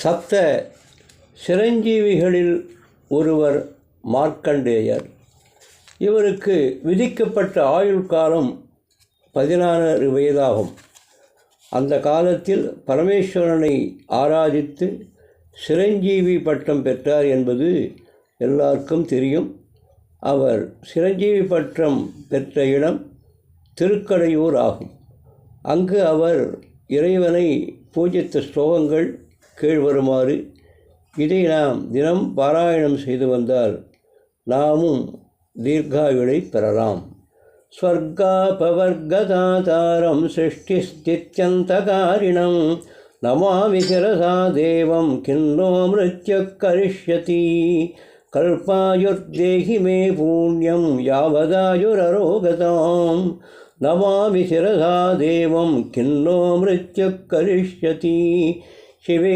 சப்த சிரஞ்சீவிகளில் ஒருவர் மார்க்கண்டேயர். இவருக்கு விதிக்கப்பட்ட ஆயுள் காலம் 16 வயதாகும். அந்த காலத்தில் பரமேஸ்வரனை ஆராதித்து சிரஞ்சீவி பட்டம் பெற்றார் என்பது எல்லாருக்கும் தெரியும். அவர் சிரஞ்சீவி பட்டம் பெற்ற இடம் திருக்கடையூர் ஆகும். அங்கு அவர் இறைவனை பூஜித்த ஸ்லோகங்கள் கீழ்வருமாறு. இதை நாம் தினம் பாராயணம் செய்து வந்தால் நாமும் தீர்காயுளை பெறலாம். ஸ்வர்காபவர்கதாதாரம் சிருஷ்டிஸ்தித்யந்தகாரிணம் நமாமி சிரசா தேவம் கின்னோ மிருத்யுக் கரிஷ்யதி கல்பாயுர்தேஹி மே பூண்யம் யாவதாயுரரோகதாம் நமாமி சிரசா தேவம் கின்னோ மிருத்யுக் கரிஷ்யதி. சிவே